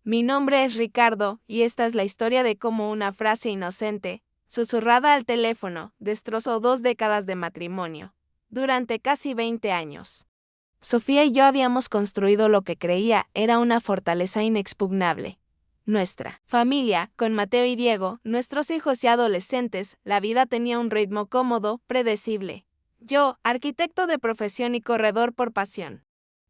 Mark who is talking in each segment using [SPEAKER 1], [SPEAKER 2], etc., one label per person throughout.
[SPEAKER 1] Mi nombre es Ricardo y esta es la historia de cómo una frase inocente, susurrada al teléfono, destrozó 2 décadas de matrimonio, durante casi 20 años. Sofía y yo habíamos construido lo que creía era una fortaleza inexpugnable. Nuestra familia, con Mateo y Diego, nuestros hijos ya adolescentes, la vida tenía un ritmo cómodo, predecible. Yo, arquitecto de profesión y corredor por pasión,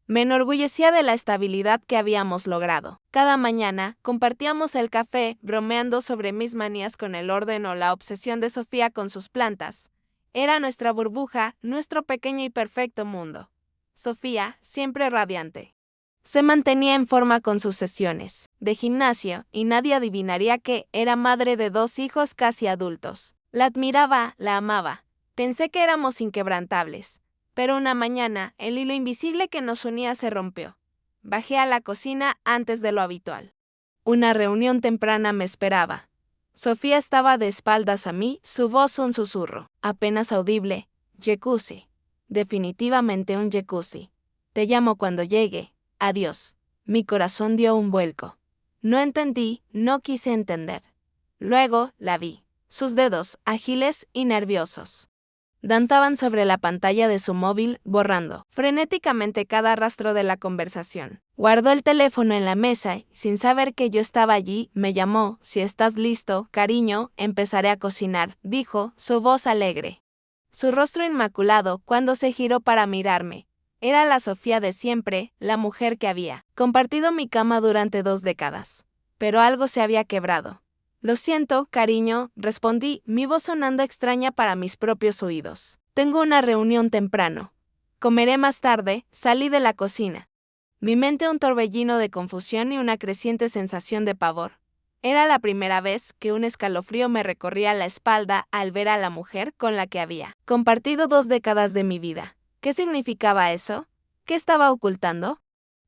[SPEAKER 1] me enorgullecía de la estabilidad que habíamos logrado. Cada mañana, compartíamos el café, bromeando sobre mis manías con el orden o la obsesión de Sofía con sus plantas. Era nuestra burbuja, nuestro pequeño y perfecto mundo. Sofía, siempre radiante, se mantenía en forma con sus sesiones de gimnasio y nadie adivinaría que era madre de 2 hijos casi adultos. La admiraba, la amaba. Pensé que éramos inquebrantables. Pero una mañana, el hilo invisible que nos unía se rompió. Bajé a la cocina antes de lo habitual. Una reunión temprana me esperaba. Sofía estaba de espaldas a mí, su voz un susurro, apenas audible. Jacuzzi. Definitivamente un jacuzzi. Te llamo cuando llegue. Adiós. Mi corazón dio un vuelco. No entendí, no quise entender. Luego la vi. Sus dedos, ágiles y nerviosos, danzaban sobre la pantalla de su móvil, borrando frenéticamente cada rastro de la conversación. Guardó el teléfono en la mesa y, sin saber que yo estaba allí, me llamó. Si estás listo, cariño, empezaré a cocinar, dijo, su voz alegre. Su rostro inmaculado cuando se giró para mirarme. Era la Sofía de siempre, la mujer que había compartido mi cama durante 2 décadas. Pero algo se había quebrado. Lo siento, cariño, respondí, mi voz sonando extraña para mis propios oídos. Tengo una reunión temprano. Comeré más tarde. Salí de la cocina. Mi mente un torbellino de confusión y una creciente sensación de pavor. Era la primera vez que un escalofrío me recorría la espalda al ver a la mujer con la que había compartido 2 décadas de mi vida. ¿Qué significaba eso? ¿Qué estaba ocultando?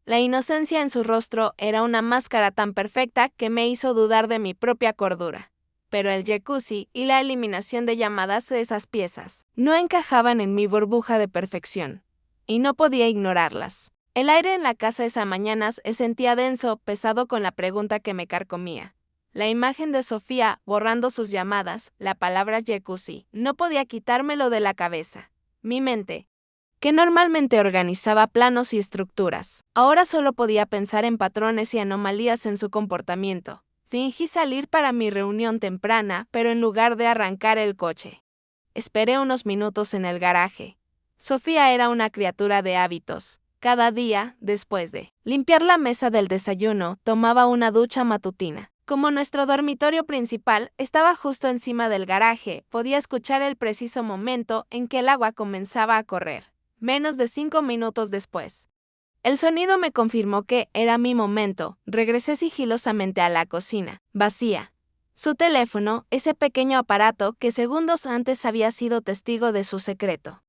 [SPEAKER 1] La inocencia en su rostro era una máscara tan perfecta que me hizo dudar de mi propia cordura. Pero el jacuzzi y la eliminación de llamadas de esas piezas no encajaban en mi burbuja de perfección, y no podía ignorarlas. El aire en la casa esa mañana se sentía denso, pesado con la pregunta que me carcomía. La imagen de Sofía borrando sus llamadas, la palabra jacuzzi, no podía quitármelo de la cabeza. Mi mente, que normalmente organizaba planos y estructuras, ahora solo podía pensar en patrones y anomalías en su comportamiento. Fingí salir para mi reunión temprana, pero en lugar de arrancar el coche, esperé unos minutos en el garaje. Sofía era una criatura de hábitos. Cada día, después de limpiar la mesa del desayuno, tomaba una ducha matutina. Como nuestro dormitorio principal estaba justo encima del garaje, podía escuchar el preciso momento en que el agua comenzaba a correr. Menos de 5 minutos después, el sonido me confirmó que era mi momento. Regresé sigilosamente a la cocina, vacía. Su teléfono, ese pequeño aparato que segundos antes había sido testigo de su secreto,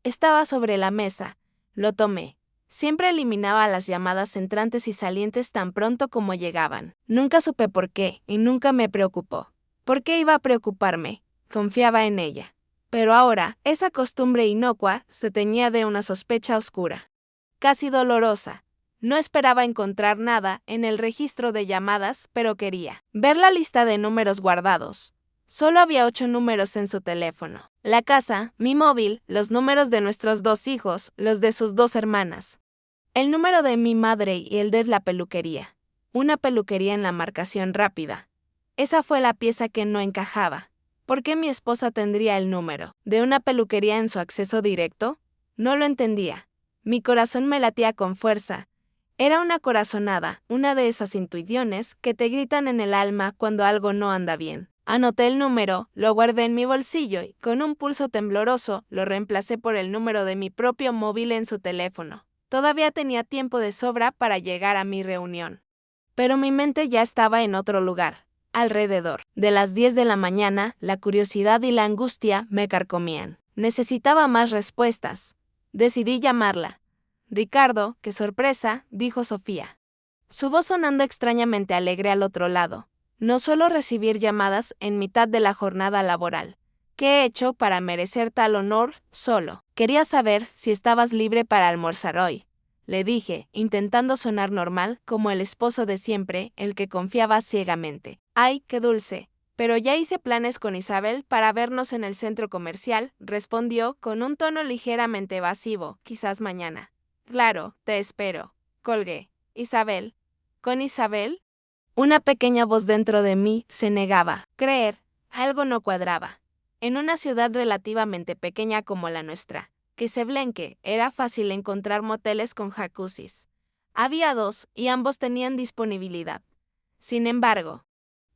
[SPEAKER 1] estaba sobre la mesa. Lo tomé. Siempre eliminaba las llamadas entrantes y salientes tan pronto como llegaban. Nunca supe por qué y nunca me preocupó. ¿Por qué iba a preocuparme? Confiaba en ella. Pero ahora, esa costumbre inocua se teñía de una sospecha oscura, casi dolorosa. No esperaba encontrar nada en el registro de llamadas, pero quería ver la lista de números guardados. Solo había 8 números en su teléfono. La casa, mi móvil, los números de nuestros 2 hijos, los de sus 2 hermanas. El número de mi madre y el de la peluquería. Una peluquería en la marcación rápida. Esa fue la pieza que no encajaba. ¿Por qué mi esposa tendría el número de una peluquería en su acceso directo? No lo entendía. Mi corazón me latía con fuerza. Era una corazonada, una de esas intuiciones que te gritan en el alma cuando algo no anda bien. Anoté el número, lo guardé en mi bolsillo y, con un pulso tembloroso, lo reemplacé por el número de mi propio móvil en su teléfono. Todavía tenía tiempo de sobra para llegar a mi reunión. Pero mi mente ya estaba en otro lugar. Alrededor de las 10 de la mañana, la curiosidad y la angustia me carcomían. Necesitaba más respuestas. Decidí llamarla. Ricardo, qué sorpresa, dijo Sofía, su voz sonando extrañamente alegre al otro lado. No suelo recibir llamadas en mitad de la jornada laboral. ¿Qué he hecho para merecer tal honor? Solo quería saber si estabas libre para almorzar hoy. le dije, intentando sonar normal, como el esposo de siempre, el que confiaba ciegamente. Ay, qué dulce. Pero ya hice planes con Isabel para vernos en el centro comercial, respondió con un tono ligeramente evasivo, quizás mañana. Claro, te espero. Colgué. Isabel. ¿Con Isabel? Una pequeña voz dentro de mí se negaba. Creer. Algo no cuadraba. En una ciudad relativamente pequeña como la nuestra, Queseblenque, era fácil encontrar moteles con jacuzzis. Había 2 y ambos tenían disponibilidad. Sin embargo,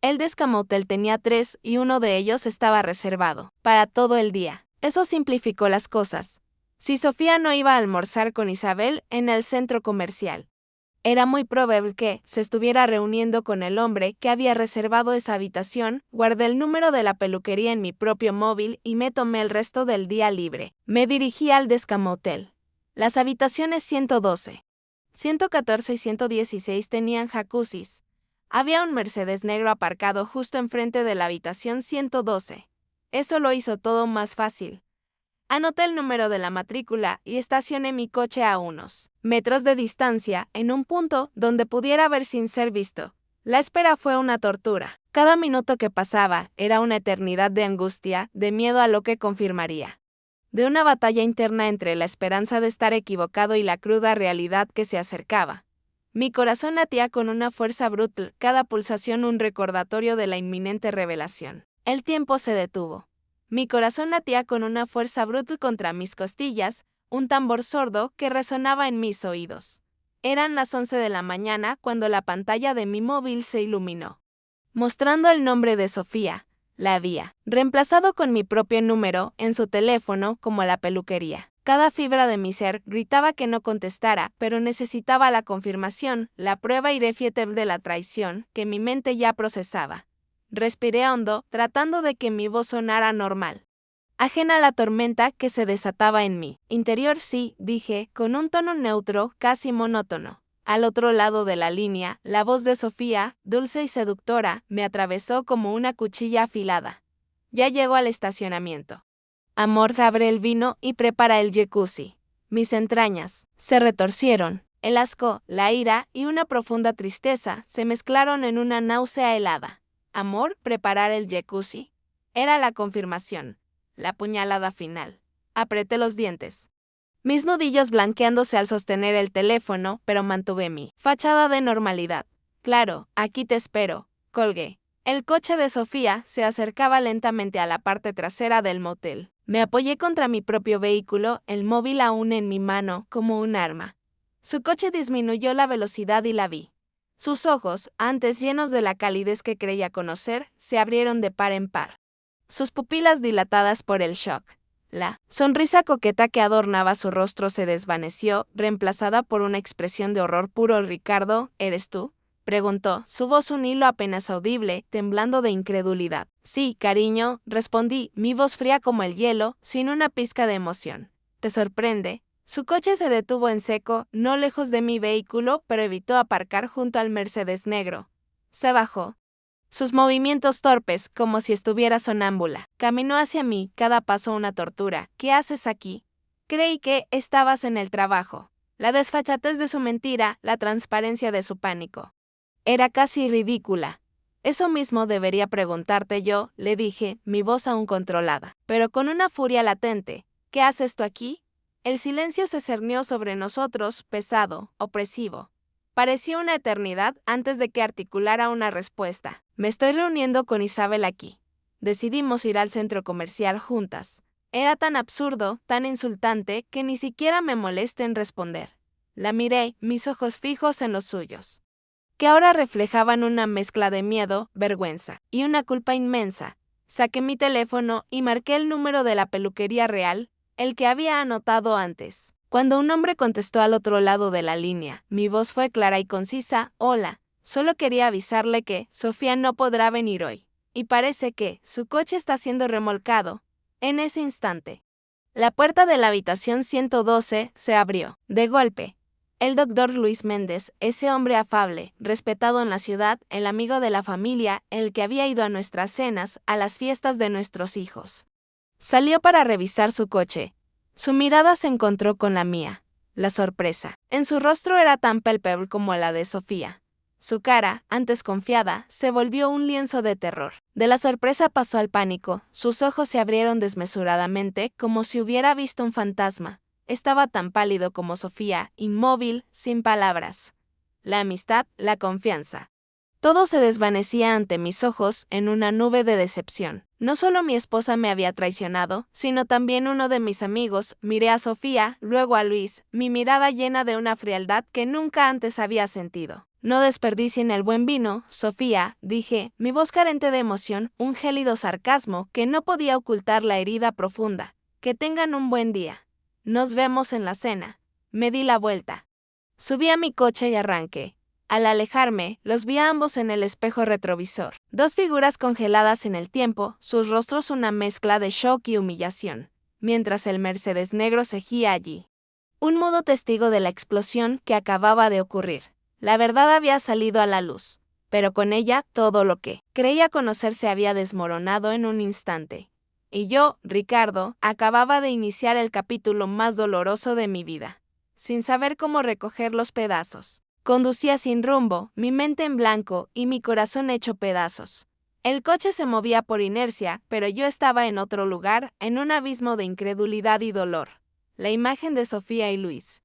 [SPEAKER 1] el Descamotel tenía 3 y uno de ellos estaba reservado para todo el día. Eso simplificó las cosas. Si Sofía no iba a almorzar con Isabel en el centro comercial, era muy probable que se estuviera reuniendo con el hombre que había reservado esa habitación. Guardé el número de la peluquería en mi propio móvil y me tomé el resto del día libre. Me dirigí al Descamotel. Las habitaciones 112, 114 y 116 tenían jacuzzis. Había un Mercedes negro aparcado justo enfrente de la habitación 112. Eso lo hizo todo más fácil. Anoté el número de la matrícula y estacioné mi coche a unos metros de distancia, en un punto donde pudiera ver sin ser visto. La espera fue una tortura. Cada minuto que pasaba era una eternidad de angustia, de miedo a lo que confirmaría. De una batalla interna entre la esperanza de estar equivocado y la cruda realidad que se acercaba. Mi corazón latía con una fuerza brutal, cada pulsación un recordatorio de la inminente revelación. El tiempo se detuvo. Mi corazón latía con una fuerza brutal contra mis costillas, un tambor sordo que resonaba en mis oídos. Eran las 11 de la mañana cuando la pantalla de mi móvil se iluminó, mostrando el nombre de Sofía. La había reemplazado con mi propio número en su teléfono como la peluquería. Cada fibra de mi ser gritaba que no contestara, pero necesitaba la confirmación, la prueba irrefutable de la traición que mi mente ya procesaba. Respiré hondo, tratando de que mi voz sonara normal, ajena a la tormenta que se desataba en mi interior. Sí, dije, con un tono neutro, casi monótono. Al otro lado de la línea, la voz de Sofía, dulce y seductora, me atravesó como una cuchilla afilada. Ya llego al estacionamiento. Amor, abre el vino y prepara el jacuzzi. Mis entrañas se retorcieron. El asco, la ira y una profunda tristeza se mezclaron en una náusea helada. Amor, preparar el jacuzzi. Era la confirmación, la puñalada final. Apreté los dientes, mis nudillos blanqueándose al sostener el teléfono, pero mantuve mi fachada de normalidad. Claro, aquí te espero. Colgué. El coche de Sofía se acercaba lentamente a la parte trasera del motel. Me apoyé contra mi propio vehículo, el móvil aún en mi mano, como un arma. Su coche disminuyó la velocidad y la vi. Sus ojos, antes llenos de la calidez que creía conocer, se abrieron de par en par. Sus pupilas dilatadas por el shock. La sonrisa coqueta que adornaba su rostro se desvaneció, reemplazada por una expresión de horror puro. Ricardo, ¿eres tú?, preguntó, su voz un hilo apenas audible, temblando de incredulidad. Sí, cariño, respondí, mi voz fría como el hielo, sin una pizca de emoción. ¿Te sorprende? Su coche se detuvo en seco, no lejos de mi vehículo, pero evitó aparcar junto al Mercedes negro. Se bajó. Sus movimientos torpes, como si estuviera sonámbula. Caminó hacia mí, cada paso una tortura. ¿Qué haces aquí? Creí que estabas en el trabajo. La desfachatez de su mentira, la transparencia de su pánico. Era casi ridícula. Eso mismo debería preguntarte yo, le dije, mi voz aún controlada, pero con una furia latente. ¿Qué haces tú aquí? El silencio se cernió sobre nosotros, pesado, opresivo. Pareció una eternidad antes de que articulara una respuesta. Me estoy reuniendo con Isabel aquí. Decidimos ir al centro comercial juntas. Era tan absurdo, tan insultante, que ni siquiera me molesté en responder. La miré, mis ojos fijos en los suyos, que ahora reflejaban una mezcla de miedo, vergüenza y una culpa inmensa. Saqué mi teléfono y marqué el número de la peluquería real, el que había anotado antes. Cuando un hombre contestó al otro lado de la línea, mi voz fue clara y concisa. Hola, solo quería avisarle que Sofía no podrá venir hoy. Y parece que su coche está siendo remolcado. En ese instante, la puerta de la habitación 112 se abrió. De golpe, el doctor Luis Méndez, ese hombre afable, respetado en la ciudad, el amigo de la familia, el que había ido a nuestras cenas, a las fiestas de nuestros hijos, salió para revisar su coche. Su mirada se encontró con la mía. La sorpresa en su rostro era tan palpable como la de Sofía. Su cara, antes confiada, se volvió un lienzo de terror. De la sorpresa pasó al pánico, sus ojos se abrieron desmesuradamente como si hubiera visto un fantasma. Estaba tan pálido como Sofía, inmóvil, sin palabras. La amistad, la confianza. Todo se desvanecía ante mis ojos en una nube de decepción. No solo mi esposa me había traicionado, sino también uno de mis amigos. Miré a Sofía, luego a Luis, mi mirada llena de una frialdad que nunca antes había sentido. No desperdicien el buen vino, Sofía, dije, mi voz carente de emoción, un gélido sarcasmo que no podía ocultar la herida profunda. Que tengan un buen día. Nos vemos en la cena. Me di la vuelta. Subí a mi coche y arranqué. Al alejarme, los vi a ambos en el espejo retrovisor. Dos figuras congeladas en el tiempo, sus rostros una mezcla de shock y humillación, mientras el Mercedes negro seguía allí. Un mudo testigo de la explosión que acababa de ocurrir. La verdad había salido a la luz, pero con ella todo lo que creía conocer se había desmoronado en un instante. Y yo, Ricardo, acababa de iniciar el capítulo más doloroso de mi vida, sin saber cómo recoger los pedazos. Conducía sin rumbo, mi mente en blanco y mi corazón hecho pedazos. El coche se movía por inercia, pero yo estaba en otro lugar, en un abismo de incredulidad y dolor. La imagen de Sofía y Luis,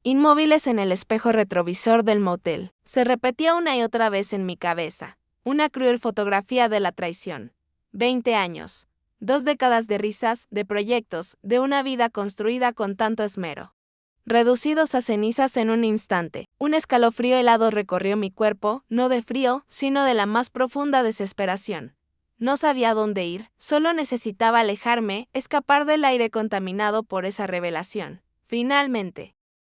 [SPEAKER 1] inmóviles en el espejo retrovisor del motel, se repetía una y otra vez en mi cabeza. Una cruel fotografía de la traición. 20 años. 2 décadas de risas, de proyectos, de una vida construida con tanto esmero. Reducidos a cenizas en un instante, un escalofrío helado recorrió mi cuerpo, no de frío, sino de la más profunda desesperación. No sabía dónde ir, solo necesitaba alejarme, escapar del aire contaminado por esa revelación. Finalmente,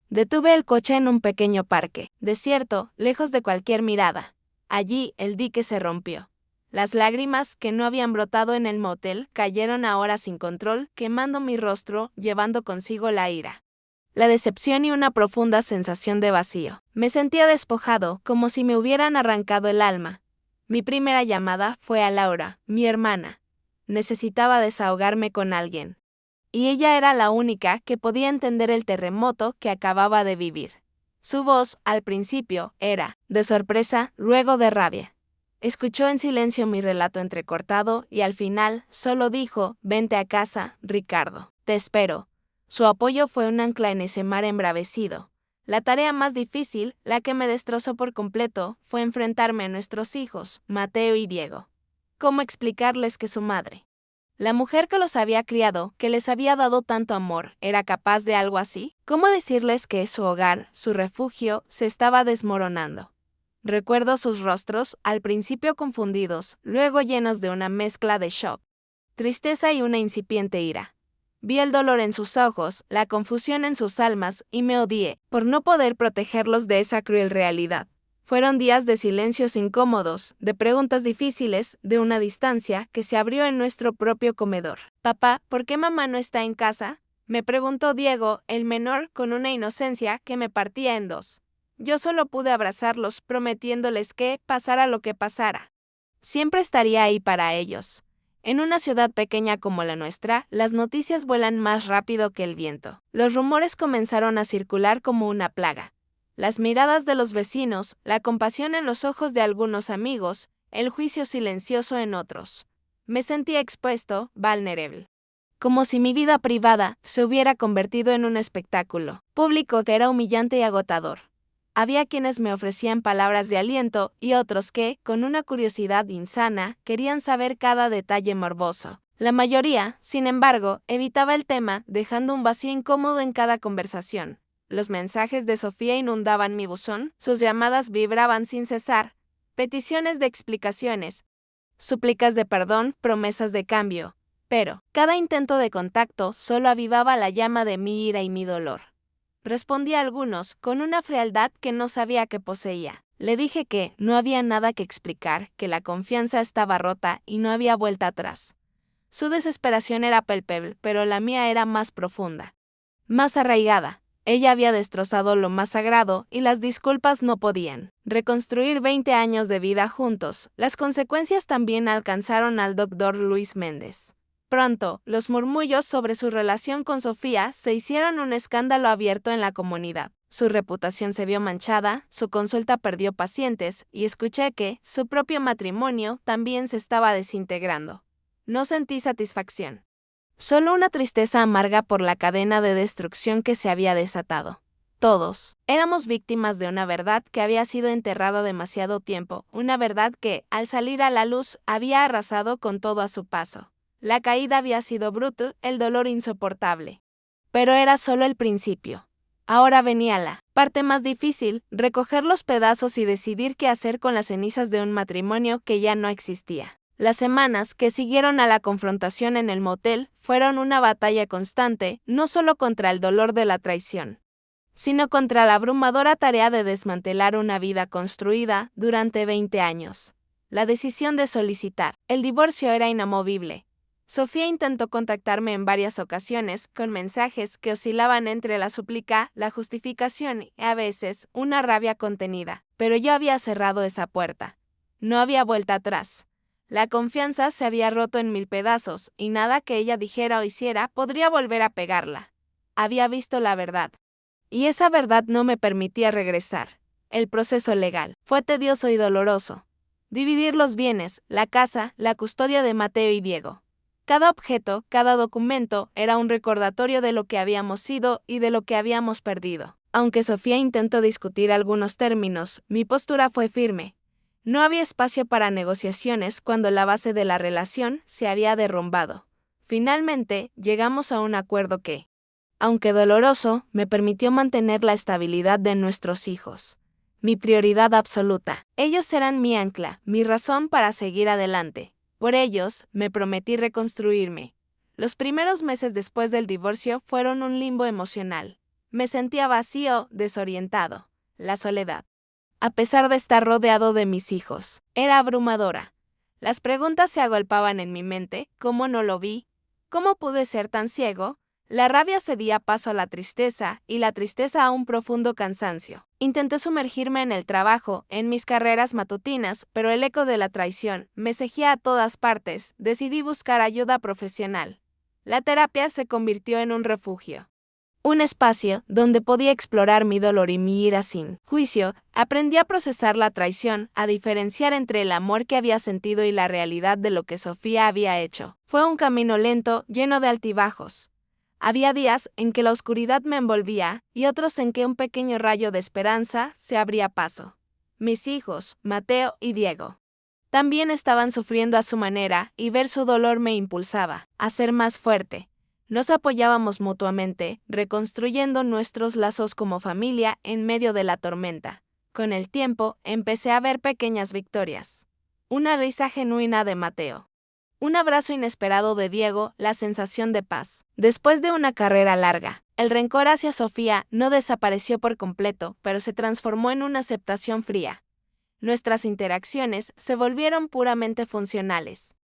[SPEAKER 1] detuve el coche en un pequeño parque, desierto, lejos de cualquier mirada. Allí, el dique se rompió. Las lágrimas, que no habían brotado en el motel, cayeron ahora sin control, quemando mi rostro, llevando consigo la ira, la decepción y una profunda sensación de vacío. Me sentía despojado, como si me hubieran arrancado el alma. Mi primera llamada fue a Laura, mi hermana. Necesitaba desahogarme con alguien. Y ella era la única que podía entender el terremoto que acababa de vivir. Su voz, al principio, era de sorpresa, luego de rabia. Escuchó en silencio mi relato entrecortado y al final solo dijo: «Vente a casa, Ricardo. Te espero». Su apoyo fue un ancla en ese mar embravecido. La tarea más difícil, la que me destrozó por completo, fue enfrentarme a nuestros hijos, Mateo y Diego. ¿Cómo explicarles que su madre, la mujer que los había criado, que les había dado tanto amor, era capaz de algo así? ¿Cómo decirles que su hogar, su refugio, se estaba desmoronando? Recuerdo sus rostros, al principio confundidos, luego llenos de una mezcla de shock, tristeza y una incipiente ira. Vi el dolor en sus ojos, la confusión en sus almas, y me odié, por no poder protegerlos de esa cruel realidad. Fueron días de silencios incómodos, de preguntas difíciles, de una distancia que se abrió en nuestro propio comedor. «Papá, ¿por qué mamá no está en casa?», me preguntó Diego, el menor, con una inocencia que me partía en dos. Yo solo pude abrazarlos, prometiéndoles que, pasara lo que pasara, siempre estaría ahí para ellos. En una ciudad pequeña como la nuestra, las noticias vuelan más rápido que el viento. Los rumores comenzaron a circular como una plaga. Las miradas de los vecinos, la compasión en los ojos de algunos amigos, el juicio silencioso en otros. Me sentía expuesto, vulnerable. Como si mi vida privada se hubiera convertido en un espectáculo público que era humillante y agotador. Había quienes me ofrecían palabras de aliento y otros que, con una curiosidad insana, querían saber cada detalle morboso. La mayoría, sin embargo, evitaba el tema, dejando un vacío incómodo en cada conversación. Los mensajes de Sofía inundaban mi buzón, sus llamadas vibraban sin cesar, peticiones de explicaciones, súplicas de perdón, promesas de cambio. Pero, cada intento de contacto solo avivaba la llama de mi ira y mi dolor. Respondí a algunos, con una frialdad que no sabía que poseía. Le dije que no había nada que explicar, que la confianza estaba rota y no había vuelta atrás. Su desesperación era palpable, pero la mía era más profunda, más arraigada. Ella había destrozado lo más sagrado y las disculpas no podían reconstruir 20 años de vida juntos. Las consecuencias también alcanzaron al doctor Luis Méndez. Pronto, los murmullos sobre su relación con Sofía se hicieron un escándalo abierto en la comunidad. Su reputación se vio manchada, su consulta perdió pacientes, y escuché que su propio matrimonio también se estaba desintegrando. No sentí satisfacción. Solo una tristeza amarga por la cadena de destrucción que se había desatado. Todos éramos víctimas de una verdad que había sido enterrada demasiado tiempo, una verdad que, al salir a la luz, había arrasado con todo a su paso. La caída había sido brutal, el dolor insoportable. Pero era solo el principio. Ahora venía la parte más difícil, recoger los pedazos y decidir qué hacer con las cenizas de un matrimonio que ya no existía. Las semanas que siguieron a la confrontación en el motel fueron una batalla constante, no solo contra el dolor de la traición, sino contra la abrumadora tarea de desmantelar una vida construida durante 20 años. La decisión de solicitar el divorcio era inamovible. Sofía intentó contactarme en varias ocasiones con mensajes que oscilaban entre la súplica, la justificación y, a veces, una rabia contenida. Pero yo había cerrado esa puerta. No había vuelta atrás. La confianza se había roto en 1000 pedazos, y nada que ella dijera o hiciera podría volver a pegarla. Había visto la verdad. Y esa verdad no me permitía regresar. El proceso legal fue tedioso y doloroso. Dividir los bienes, la casa, la custodia de Mateo y Diego. Cada objeto, cada documento, era un recordatorio de lo que habíamos sido y de lo que habíamos perdido. Aunque Sofía intentó discutir algunos términos, mi postura fue firme. No había espacio para negociaciones cuando la base de la relación se había derrumbado. Finalmente, llegamos a un acuerdo que, aunque doloroso, me permitió mantener la estabilidad de nuestros hijos. Mi prioridad absoluta. Ellos eran mi ancla, mi razón para seguir adelante. Por ellos, me prometí reconstruirme. Los primeros meses después del divorcio fueron un limbo emocional. Me sentía vacío, desorientado. La soledad, a pesar de estar rodeado de mis hijos, era abrumadora. Las preguntas se agolpaban en mi mente: ¿cómo no lo vi? ¿Cómo pude ser tan ciego? La rabia cedía paso a la tristeza, y la tristeza a un profundo cansancio. Intenté sumergirme en el trabajo, en mis carreras matutinas, pero el eco de la traición me seguía a todas partes. Decidí buscar ayuda profesional. La terapia se convirtió en un refugio. Un espacio donde podía explorar mi dolor y mi ira sin juicio. Aprendí a procesar la traición, a diferenciar entre el amor que había sentido y la realidad de lo que Sofía había hecho. Fue un camino lento, lleno de altibajos. Había días en que la oscuridad me envolvía y otros en que un pequeño rayo de esperanza se abría paso. Mis hijos, Mateo y Diego, también estaban sufriendo a su manera, y ver su dolor me impulsaba a ser más fuerte. Nos apoyábamos mutuamente, reconstruyendo nuestros lazos como familia en medio de la tormenta. Con el tiempo, empecé a ver pequeñas victorias. Una risa genuina de Mateo. Un abrazo inesperado de Diego, la sensación de paz. Después de una carrera larga, el rencor hacia Sofía no desapareció por completo, pero se transformó en una aceptación fría. Nuestras interacciones se volvieron puramente funcionales,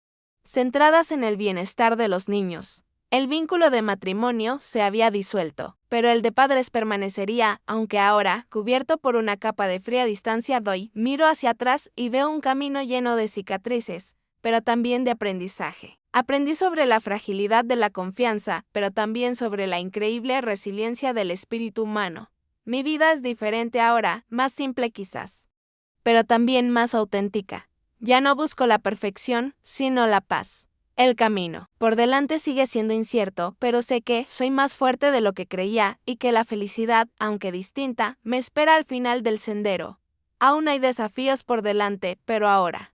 [SPEAKER 1] centradas en el bienestar de los niños. El vínculo de matrimonio se había disuelto, pero el de padres permanecería, aunque ahora, cubierto por una capa de fría distancia, miro hacia atrás y veo un camino lleno de cicatrices, pero también de aprendizaje. Aprendí sobre la fragilidad de la confianza, pero también sobre la increíble resiliencia del espíritu humano. Mi vida es diferente ahora, más simple quizás, pero también más auténtica. Ya no busco la perfección, sino la paz. El camino por delante sigue siendo incierto, pero sé que soy más fuerte de lo que creía y que la felicidad, aunque distinta, me espera al final del sendero. Aún hay desafíos por delante, pero ahora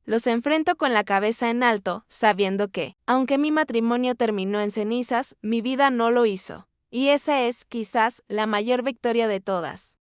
[SPEAKER 1] los enfrento con la cabeza en alto, sabiendo que, aunque mi matrimonio terminó en cenizas, mi vida no lo hizo. Y esa es, quizás, la mayor victoria de todas.